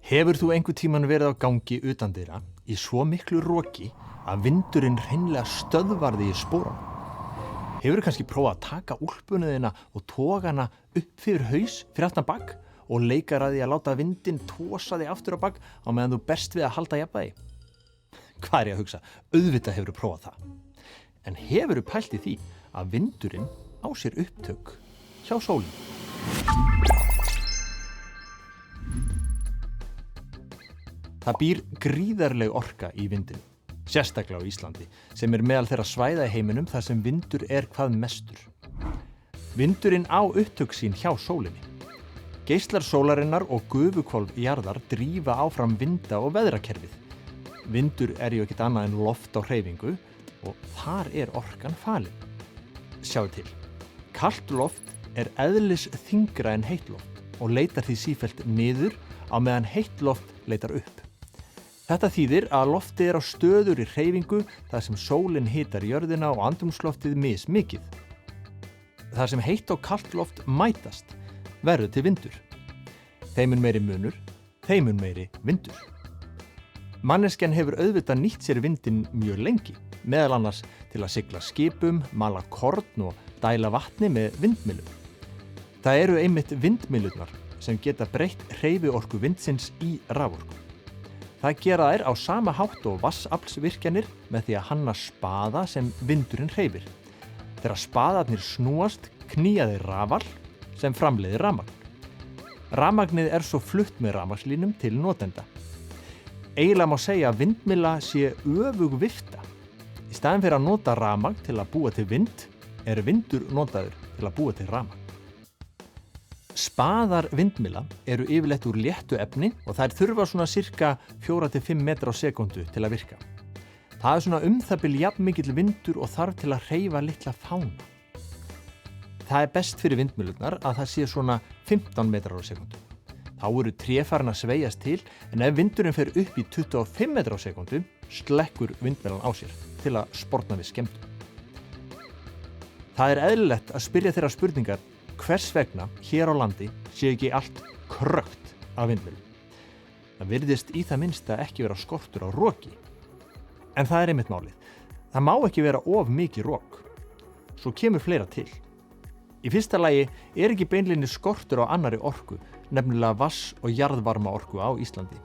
Hefur þú einhvern tímann verið á gangi utandyra í svo miklu roki að vindurinn hreinlega stöðvar þig í spórunum? Hefurðu kannski prófað að taka úlpuna þína og toga hana upp fyrir haus fyrir aftan bak og leikar að því að láta vindinn tosa þig aftur á bak á meðan þú berst við að halda jafnvægi? Hvað er ég að hugsa? Auðvitað hefurðu prófað það. En hefurðu pælt í því að vindurinn á sér upptök hjá sólinni? Það býr gríðarleg orka í vindinum, sérstaklega á Íslandi, sem er meðal þeirra svæða í heiminum þar sem vindur er hvað mestur. Vindurinn á upptök sín hjá sólinni. Geislar sólarinnar og gufuhvolf jarðar drífa áfram vinda- og veðrakerfið. Vindur er ju ekkert annað en loft á hreyfingu og þar er orkan falin. Sjáðu til. Kalt loft er eðlis þyngra en heitt loft og leitar því sífellt niður á meðan heitt loft leitar upp. Þetta þýðir að loftið er á stöðugri hreyfingu þar sem sólin hitar jörðina og andrúmsloftið mismikið. Þar sem heitt og kalt loft mætast verður til vindur. Þeim mun meiri munur, þeim mun meiri vindur. Manneskjan hefur auðvitað nýtt sér vindinn mjög lengi, meðal annars til að sigla skipum, mala korn og dæla vatni með vindmyllum. Það eru einmitt vindmyllurnar sem geta breytt hreyfiorku vindsins í raforku. Það gera þær á sama hátt og vatnsaflsvirkjanir með því að hanna spaða sem vindurinn hreyfir. Þegar spaðarnir snúast knýja þeir rafal sem framleiðir rafmagn. Rafmagnið er svo flutt með rafmagnslínum til notenda. Eiginlega má segja að vindmylla sé öfug vifta. Í staðinn fyrir að nota rafmagn til að búa til vind, er vindur notaður til að búa til rafmagn. Spaðar vindmylla eru yfirleitt úr léttu efni og þær þurfa svona sirka 4-5 metra á sekúndu til að virka. Það er svona það bil jafn mikill vindur og þarf til að hreyfa litla fána. Það er best fyrir vindmyllurnar að það sé svona 15 metrar á sekúndu. Þá eru tré farin að sveigjast til, en ef vindurinn fer upp í 25 metra á sekúndu, slekkur vindmyllan á sér til að sporna við skemmdum. Það er eðlilegt að spyrja þeirra spurningar hvers vegna hér á landi sé ekki allt krökkt af vindmyllum. Það virðist í það minnsta ekki vera skortur á roki. En það er einmitt málið. Það má ekki vera of mikið rok. Svo kemur fleira til. Í fyrsta lagi er ekki beinlínis skortur á annarri orku, nefnilega vatns- og jarðvarma orku á Íslandi.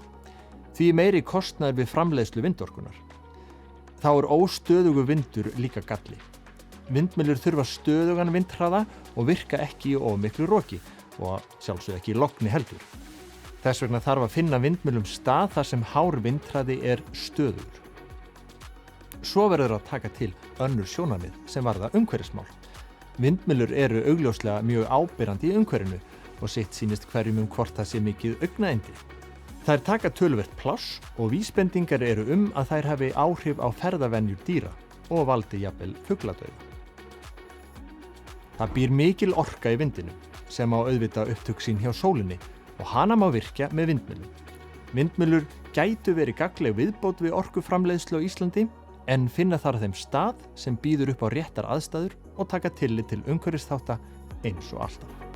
Því meiri kostnaður við framleiðslu vindorkunar. Þá er óstöðugur vindur líka galli. Vindmyllur þurfa stöðugan vindhraða og virka ekki í of miklu roki og sjálfsögðu ekki í logni heldur. Þess vegna þarf að finna vindmyllum stað þar sem hár vindhraði er stöðugur. Svo verður að taka til önnur sjónarmið sem varða umhverfismál. Vindmyllur eru augljóslega mjög áberandi í umhverfinu og sitt sýnist hverjum hvort það sé mikið augnaendi. Þær taka töluvert pláss og vísbendingar eru að þær hafi áhrif á ferðavenjur dýra og valdi jafnvel fugladauða. Það býr mikil orka í vindinum sem á auðvitað upptök sín hjá sólinni og hana má virkja með vindmyllum. Vindmyllur gætu verið gagnleg viðbót við orkuframleiðslu á Íslandi en finna þar þeim stað sem býður upp á réttar aðstæður og taka tillit til umhverfisþátta eins og alltaf.